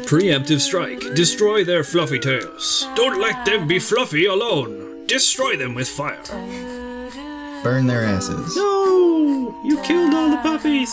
Preemptive strike. Destroy their fluffy tails. Don't let them be fluffy alone. Destroy them with fire. Burn their asses. No! You killed all the puppies!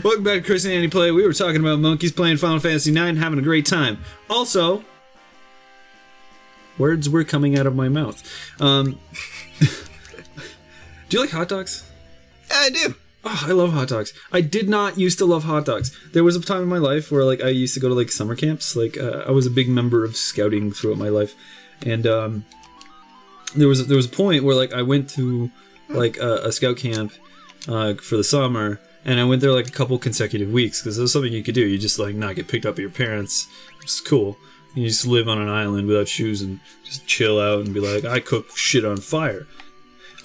Welcome back to Chris and Andy Play. We were talking about monkeys playing Final Fantasy IX and having a great time. Also, words were coming out of my mouth. Do you like hot dogs? I do. Oh, I love hot dogs. I did not used to love hot dogs. There was a time in my life where I used to go to summer camps. I was a big member of scouting throughout my life, and there was a point where I went to a scout camp for the summer, and I went there a couple consecutive weeks because it was something you could do. You just not get picked up by your parents, which is cool. You just live on an island without shoes and just chill out and be like, I cook shit on fire.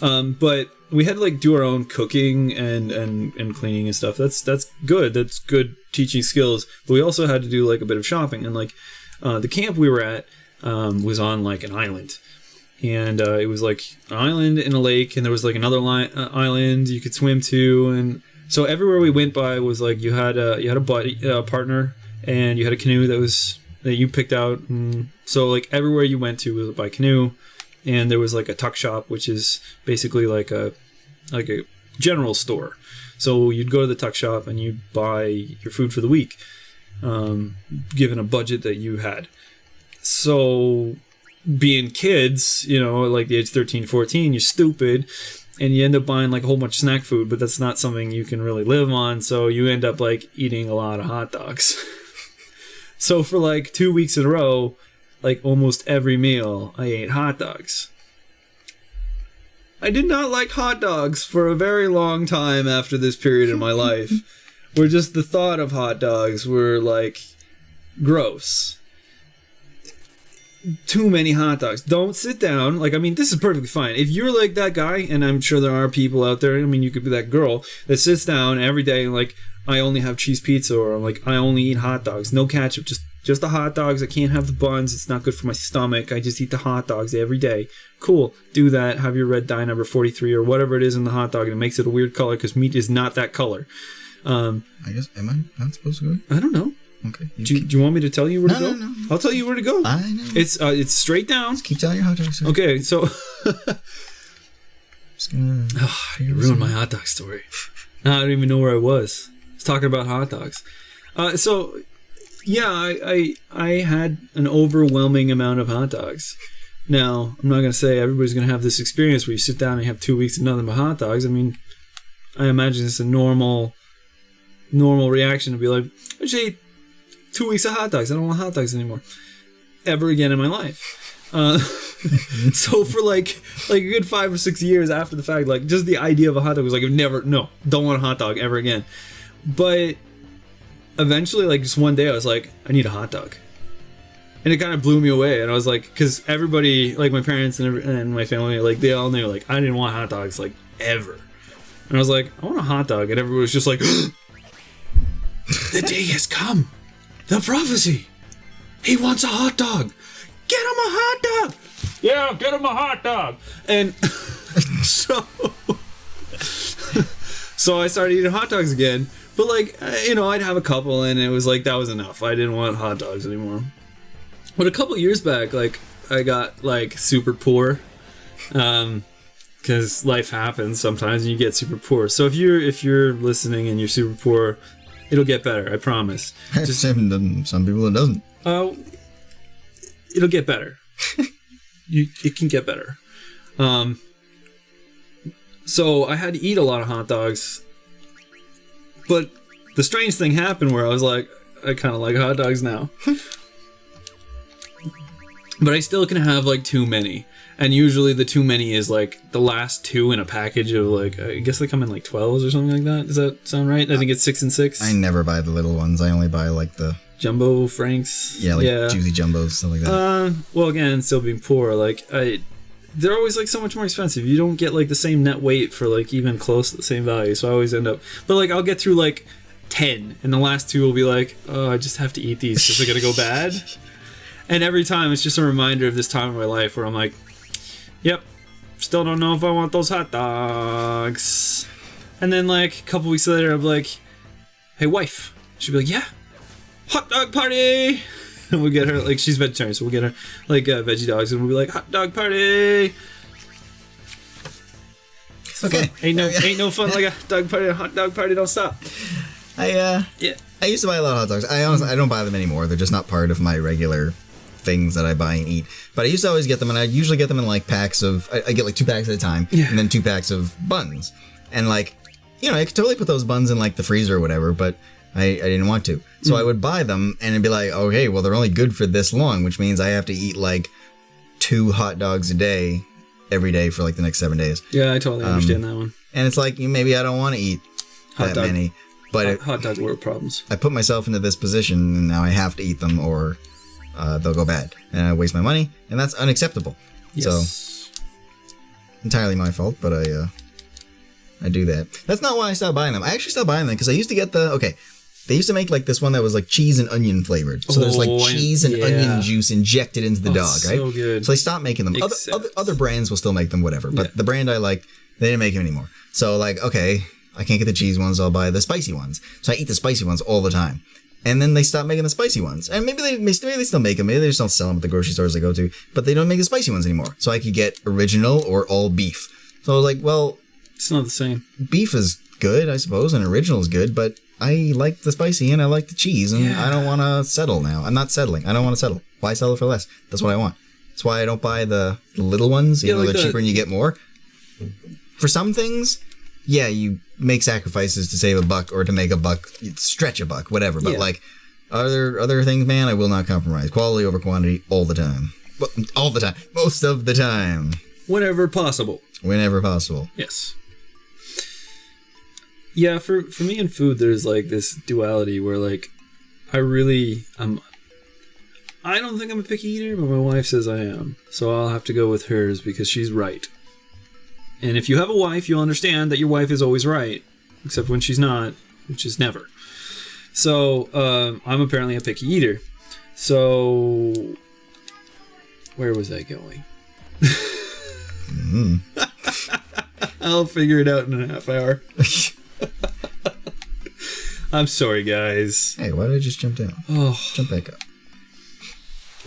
But we had to do our own cooking and cleaning and stuff. That's good. That's good teaching skills. But we also had to do a bit of shopping. And the camp we were at was on an island. And it was an island in a lake, and there was another island you could swim to. And so everywhere we went by was you had a buddy, partner, and you had a canoe that you picked out. And so everywhere you went to was by canoe. And there was a tuck shop, which is basically a general store. So you'd go to the tuck shop and you'd buy your food for the week, given a budget that you had. So being kids, the age 13, 14, you're stupid, and you end up buying a whole bunch of snack food, but that's not something you can really live on. So you end up eating a lot of hot dogs. So for 2 weeks in a row, almost every meal, I ate hot dogs. I did not like hot dogs for a very long time after this period in my life, where just the thought of hot dogs were gross. Too many hot dogs. Don't sit down. This is perfectly fine. If you're that guy, and I'm sure there are people out there, you could be that girl that sits down every day and I only have cheese pizza, or I only eat hot dogs, no ketchup, just the hot dogs. I can't have the buns. It's not good for my stomach. I just eat the hot dogs every day. Cool. Do that. Have your red dye number 43 or whatever it is in the hot dog, and it makes it a weird color because meat is not that color. I guess, am I not supposed to go? I don't know. Okay. Do you want me to tell you where to go? No. I'll tell you where to go. I know. It's straight down. Just keep telling your hot dogs. Okay, so... Just gonna you ruined my hot dog story. Now I don't even know where I was. I was talking about hot dogs. Yeah, I had an overwhelming amount of hot dogs. Now, I'm not going to say everybody's going to have this experience where you sit down and you have 2 weeks of nothing but hot dogs. I imagine it's a normal reaction to be like, I just ate 2 weeks of hot dogs. I don't want hot dogs anymore. Ever again in my life. So for a good 5 or 6 years after the fact, just the idea of a hot dog was don't want a hot dog ever again. But eventually, just one day I was like, I need a hot dog. And it kind of blew me away. And I was because everybody, my parents and my family, they all knew, I didn't want hot dogs, ever. And I was like, I want a hot dog. And everybody was just like, the day has come. The prophecy. He wants a hot dog. Get him a hot dog. Yeah, get him a hot dog. And so I started eating hot dogs again. But I'd have a couple, and it was that was enough. I didn't want hot dogs anymore. But a couple years back, I got super poor, because life happens sometimes, and you get super poor. So if you're listening and you're super poor, it'll get better. I promise. Some people it doesn't. It'll get better. It can get better. So I had to eat a lot of hot dogs. But the strange thing happened where I was I kind of like hot dogs now. But I still can have too many. And usually the too many is the last two in a package of I guess they come in 12s or something like that. Does that sound right? I think it's 6 and 6. I never buy the little ones. I only buy the Jumbo Franks. Yeah, juicy jumbos, stuff like that. Well, again, still being poor, they're always so much more expensive. You don't get the same net weight for even close to the same value. So I always end up, but I'll get through 10, and the last two will be oh, I just have to eat these because they're gonna go bad. And every time it's just a reminder of this time in my life where I'm like, yep, still don't know if I want those hot dogs. And then like a couple weeks later, I'm like, hey, wife. She'd be like, yeah, hot dog party. And we'll get her, like, she's vegetarian, so we'll get her like veggie dogs, and we'll be like, hot dog party. Okay. Ain't no fun like a dog party. A hot dog party don't stop. I used to buy a lot of hot dogs. I don't buy them anymore. They're just not part of my regular things that I buy and eat. But I used to always get them, and I usually get them in like packs of. I get like 2 packs at a time, and then 2 packs of buns. And like, you know, I could totally put those buns in like the freezer or whatever, but I didn't want to. So I would buy them, and it'd be like, okay, well, they're only good for this long, which means I have to eat like 2 hot dogs a day, every day for like the next 7 days. Yeah, I totally understand that one. And it's like, maybe I don't want to eat that many. But hot dog world problems. I put myself into this position, and now I have to eat them, or they'll go bad, and I waste my money, and that's unacceptable. Yes. So entirely my fault, but I do that. That's not why I stopped buying them. I actually stopped buying them because I used to get they used to make like this one that was like cheese and onion flavored. So there's like cheese and onion juice injected into the dog, right? So good. So they stopped making them. Other brands will still make them, whatever. But the brand I like, they didn't make them anymore. So like, okay, I can't get the cheese ones, I'll buy the spicy ones. So I eat the spicy ones all the time. And then they stopped making the spicy ones. And maybe they still make them. Maybe they just don't sell them at the grocery stores I go to. But they don't make the spicy ones anymore. So I could get original or all beef. So I was like, well, it's not the same. Beef is good, I suppose, and original is good, but I like the spicy and I like the cheese, and I don't want to settle now. I'm not settling. I don't want to settle. Why settle for less? That's what I want. That's why I don't buy the little ones, even though they're cheaper and you get more. For some things, yeah, you make sacrifices to save a buck or to make a buck, stretch a buck, whatever. But like other things, man, I will not compromise. Quality over quantity all the time. Well, all the time. Most of the time. Whenever possible. Whenever possible. Yes. Yeah, for me in food, there's like this duality where like I don't think I'm a picky eater, but my wife says I am. So I'll have to go with hers because she's right. And if you have a wife, you'll understand that your wife is always right, except when she's not, which is never. So I'm apparently a picky eater. So where was I going? I'll figure it out in a half hour. I'm sorry, guys. Hey, why did I just jump down? Oh, jump back up.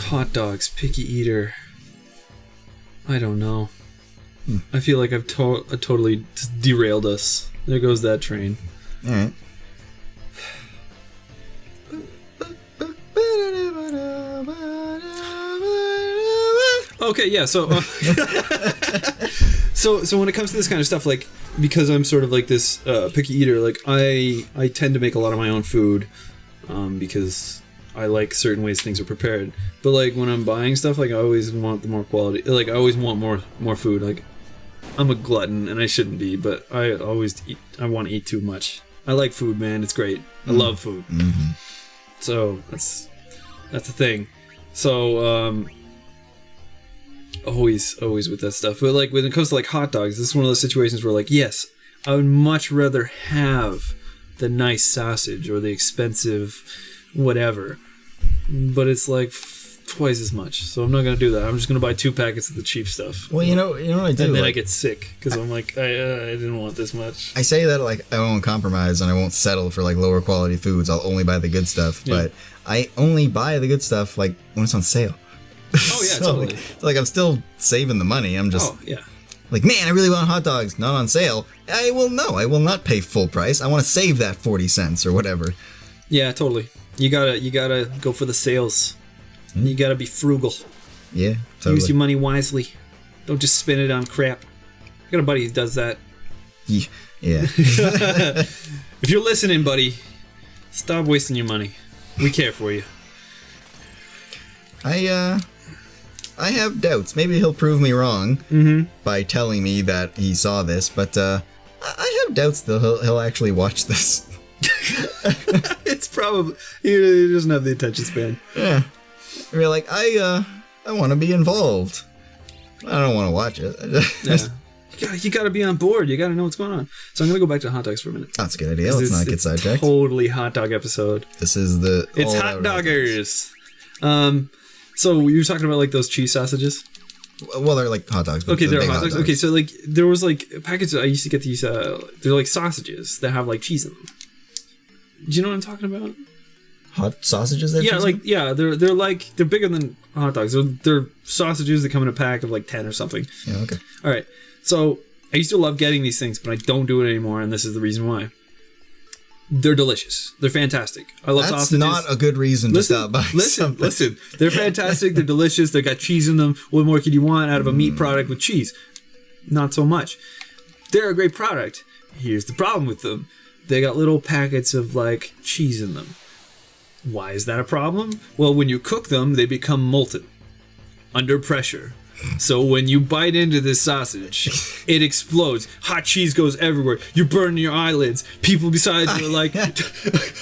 Hot dogs, picky eater. I don't know. I feel like I've totally derailed us. There goes that train. All right. Okay, yeah. So, so when it comes to this kind of stuff, like, because I'm sort of like this picky eater, like I tend to make a lot of my own food, because I like certain ways things are prepared. But like when I'm buying stuff, like I always want the more quality. Like I always want more food. Like I'm a glutton and I shouldn't be, but I always eat. I want to eat too much. I like food, man. It's great. I love food. Mm-hmm. So that's the thing. So always with that stuff. But like when it comes to like hot dogs, this is one of those situations where like, yes, I would much rather have the nice sausage or the expensive whatever, but it's like twice as much. So I'm not gonna do that. I'm just gonna buy 2 packets of the cheap stuff. Well, you know what I do, and then I get sick because I'm like, I didn't want this much. I say that like I won't compromise and I won't settle for like lower quality foods. I'll only buy the good stuff, but I only buy the good stuff like when it's on sale. Oh yeah, so, totally. Like I'm still saving the money. I'm just like, man, I really want hot dogs, not on sale. I will not pay full price. I want to save that 40 cents or whatever. Yeah, totally. You gotta go for the sales. You gotta be frugal. Yeah, totally. Use your money wisely. Don't just spend it on crap. I got a buddy who does that. Yeah. If you're listening, buddy, stop wasting your money. We care for you. I have doubts. Maybe he'll prove me wrong by telling me that he saw this, but I have doubts that he'll actually watch this. It's probably he doesn't have the attention span. Yeah, you're like I want to be involved. I don't want to watch it. You gotta be on board. You gotta know what's going on. So I'm gonna go back to hot dogs for a minute. That's a good idea. Let's not get sidetracked. Totally hot dog episode. This is it's hot doggers. So you were talking about like those cheese sausages? Well, they're like hot dogs. But Okay, they're big hot dogs. Okay, so like there was like packets. I used to get these. They're like sausages that have like cheese in them. Do you know what I'm talking about? Hot sausages? That Yeah, like they're bigger than hot dogs. They're sausages that come in a pack of like 10 or something. Yeah. Okay. All right. So I used to love getting these things, but I don't do it anymore, and this is the reason why. They're delicious. They're fantastic. I love sausages. That's not a good reason to stop buying something. Listen. They're fantastic. They're delicious. They got cheese in them. What more could you want out of a meat product with cheese? Not so much. They're a great product. Here's the problem with them. They got little packets of like cheese in them. Why is that a problem? Well, when you cook them, they become molten under pressure. So when you bite into this sausage, it explodes. Hot cheese goes everywhere. You're burning your eyelids. People beside you are like,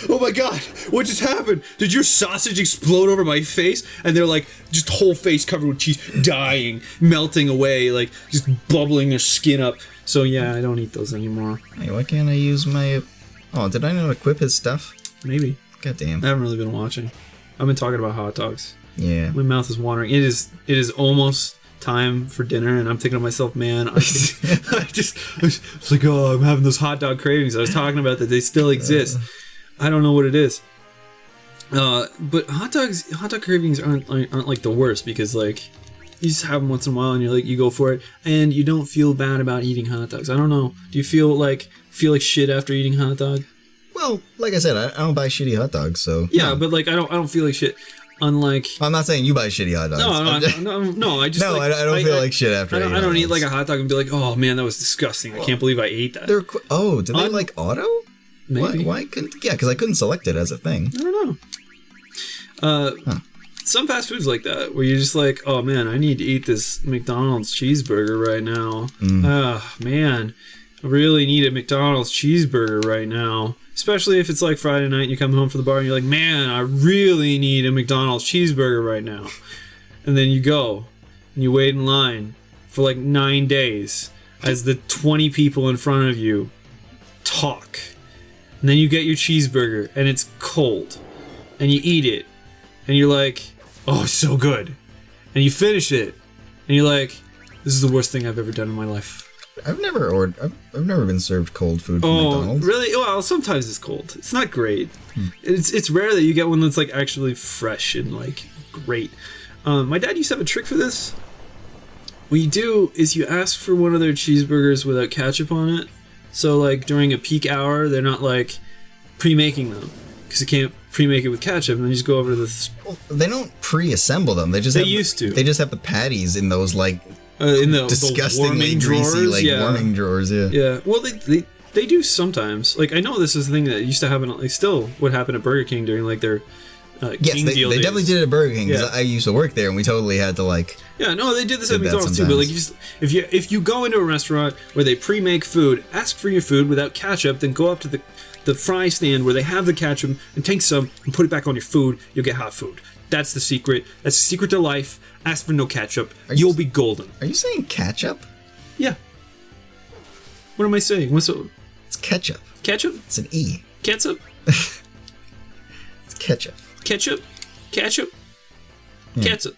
oh my God, what just happened? Did your sausage explode over my face? And they're like, just whole face covered with cheese, dying, melting away, like just bubbling their skin up. So yeah, I don't eat those anymore. Hey, why can't I use my... Oh, did I not equip his stuff? Maybe. God damn. I haven't really been watching. I've been talking about hot dogs. Yeah. My mouth is watering. It is almost time for dinner, and I'm thinking to myself, man, it's like, oh, I'm having those hot dog cravings. I was talking about that they still exist. I don't know what it is. But hot dog cravings aren't like the worst, because like you just have them once in a while and you go for it and you don't feel bad about eating hot dogs. I don't know. Do you feel like shit after eating hot dog? Well, like I said, I don't buy shitty hot dogs, so yeah, no. But like I don't feel like shit. Unlike, I'm not saying you buy shitty hot dogs. No. I just no, like, I don't feel like shit after. I don't eat like a hot dog and be like, oh man, that was disgusting. I can't believe I ate that. Did they like auto? Maybe. Why couldn't? Yeah, because I couldn't select it as a thing. I don't know. Some fast foods like that, where you're just like, oh man, I need to eat this McDonald's cheeseburger right now. Man, I really need a McDonald's cheeseburger right now. Especially if it's like Friday night and you come home from the bar and you're like, man, I really need a McDonald's cheeseburger right now. And then you go and you wait in line for like 9 days as the 20 people in front of you talk. And then you get your cheeseburger and it's cold. And you eat it. And you're like, oh, it's so good. And you finish it. And you're like, this is the worst thing I've ever done in my life. I've never been served cold food from McDonald's. Really? Well, sometimes it's cold. It's not great. It's rare that you get one that's like actually fresh and like great. My dad used to have a trick for this. What you do is you ask for one of their cheeseburgers without ketchup on it. So like during a peak hour, they're not like pre-making them because you can't pre-make it with ketchup. And then you just go over to the. Well, they don't pre-assemble them. They used to. They just have the patties in those like. In the disgustingly greasy, like warming drawers, yeah. Yeah, well, they do sometimes. Like I know this is a thing that used to happen. Like still would happen at Burger King during like their yes, King they definitely did it at Burger King because I used to work there and we totally had to like. Yeah, no, they did this at McDonald's too. But like, if you go into a restaurant where they pre-make food, ask for your food without ketchup, then go up to the fry stand where they have the ketchup and take some and put it back on your food. You'll get hot food. That's the secret. That's the secret to life. Ask for no ketchup. You'll be golden. Are you saying ketchup? Yeah. What am I saying? It's ketchup. Ketchup? It's an E. Ketchup? It's ketchup. Ketchup? Ketchup? Yeah. Ketchup.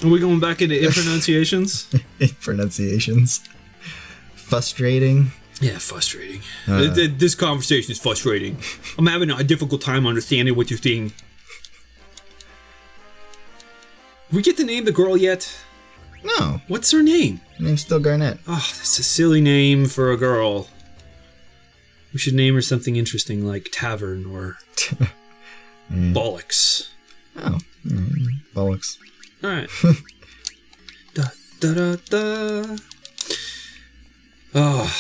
Are we going back into impronunciations? Impronunciations. Frustrating. Yeah, frustrating. This conversation is frustrating. I'm having a difficult time understanding what you're saying. We get to name the girl yet? No. What's her name? Her name's still Garnett. Oh, that's a silly name for a girl. We should name her something interesting like Tavern or Bollocks. Oh, Bollocks. All right. Da da da da. Oh,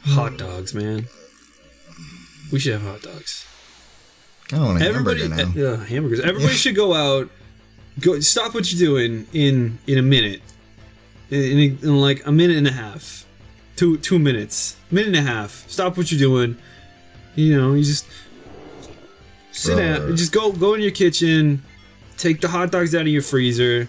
hot dogs, man. We should have hot dogs. I don't want a hamburger now. Hamburgers. Everybody should go out. Go stop what you're doing in a minute, in like a minute and a half, 2 minutes, minute and a half. Stop what you're doing. You just sit down. Just go in your kitchen, take the hot dogs out of your freezer,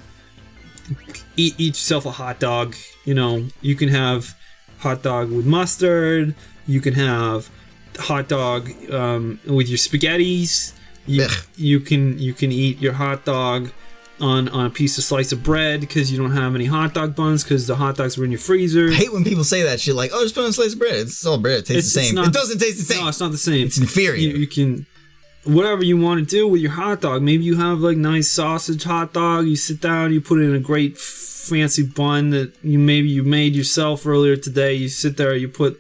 eat yourself a hot dog. You can have hot dog with mustard. You can have hot dog with your spaghettis. You can eat your hot dog on a slice of bread because you don't have any hot dog buns because the hot dogs were in your freezer. I hate when people say that shit like, oh, just put on a slice of bread. It's all bread. It tastes the same. It doesn't taste the same. No, it's not the same. It's inferior. You can, whatever you want to do with your hot dog. Maybe you have like nice sausage hot dog. You sit down, you put it in a great fancy bun that you made yourself earlier today. You sit there, you put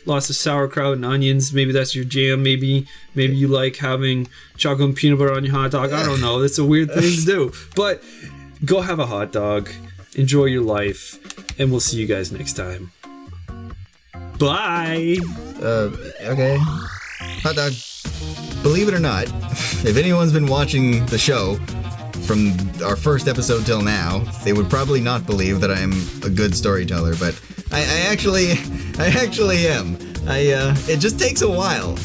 lots of sauerkraut and onions. Maybe that's your jam. Maybe you like having chocolate and peanut butter on your hot dog. I don't know. That's a weird thing to do. But go have a hot dog. Enjoy your life. And we'll see you guys next time. Bye. Okay. Hot dog. Believe it or not, if anyone's been watching the show from our first episode till now, they would probably not believe that I'm a good storyteller, but I actually am. It just takes a while.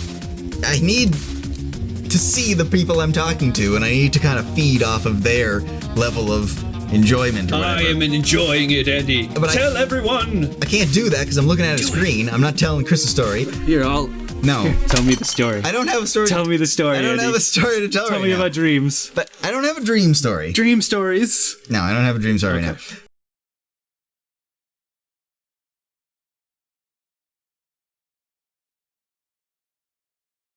I need to see the people I'm talking to, and I need to kind of feed off of their level of enjoyment or whatever. I am enjoying it, Andy. But tell everyone! I can't do that because I'm looking at a screen. I'm not telling Chris a story. Here, No. Tell me the story. I don't have a story. Tell me the story, I don't Andy. have a story to tell me right now. about dreams. But I don't have a dream story. Dream stories. No, I don't have a dream story right now.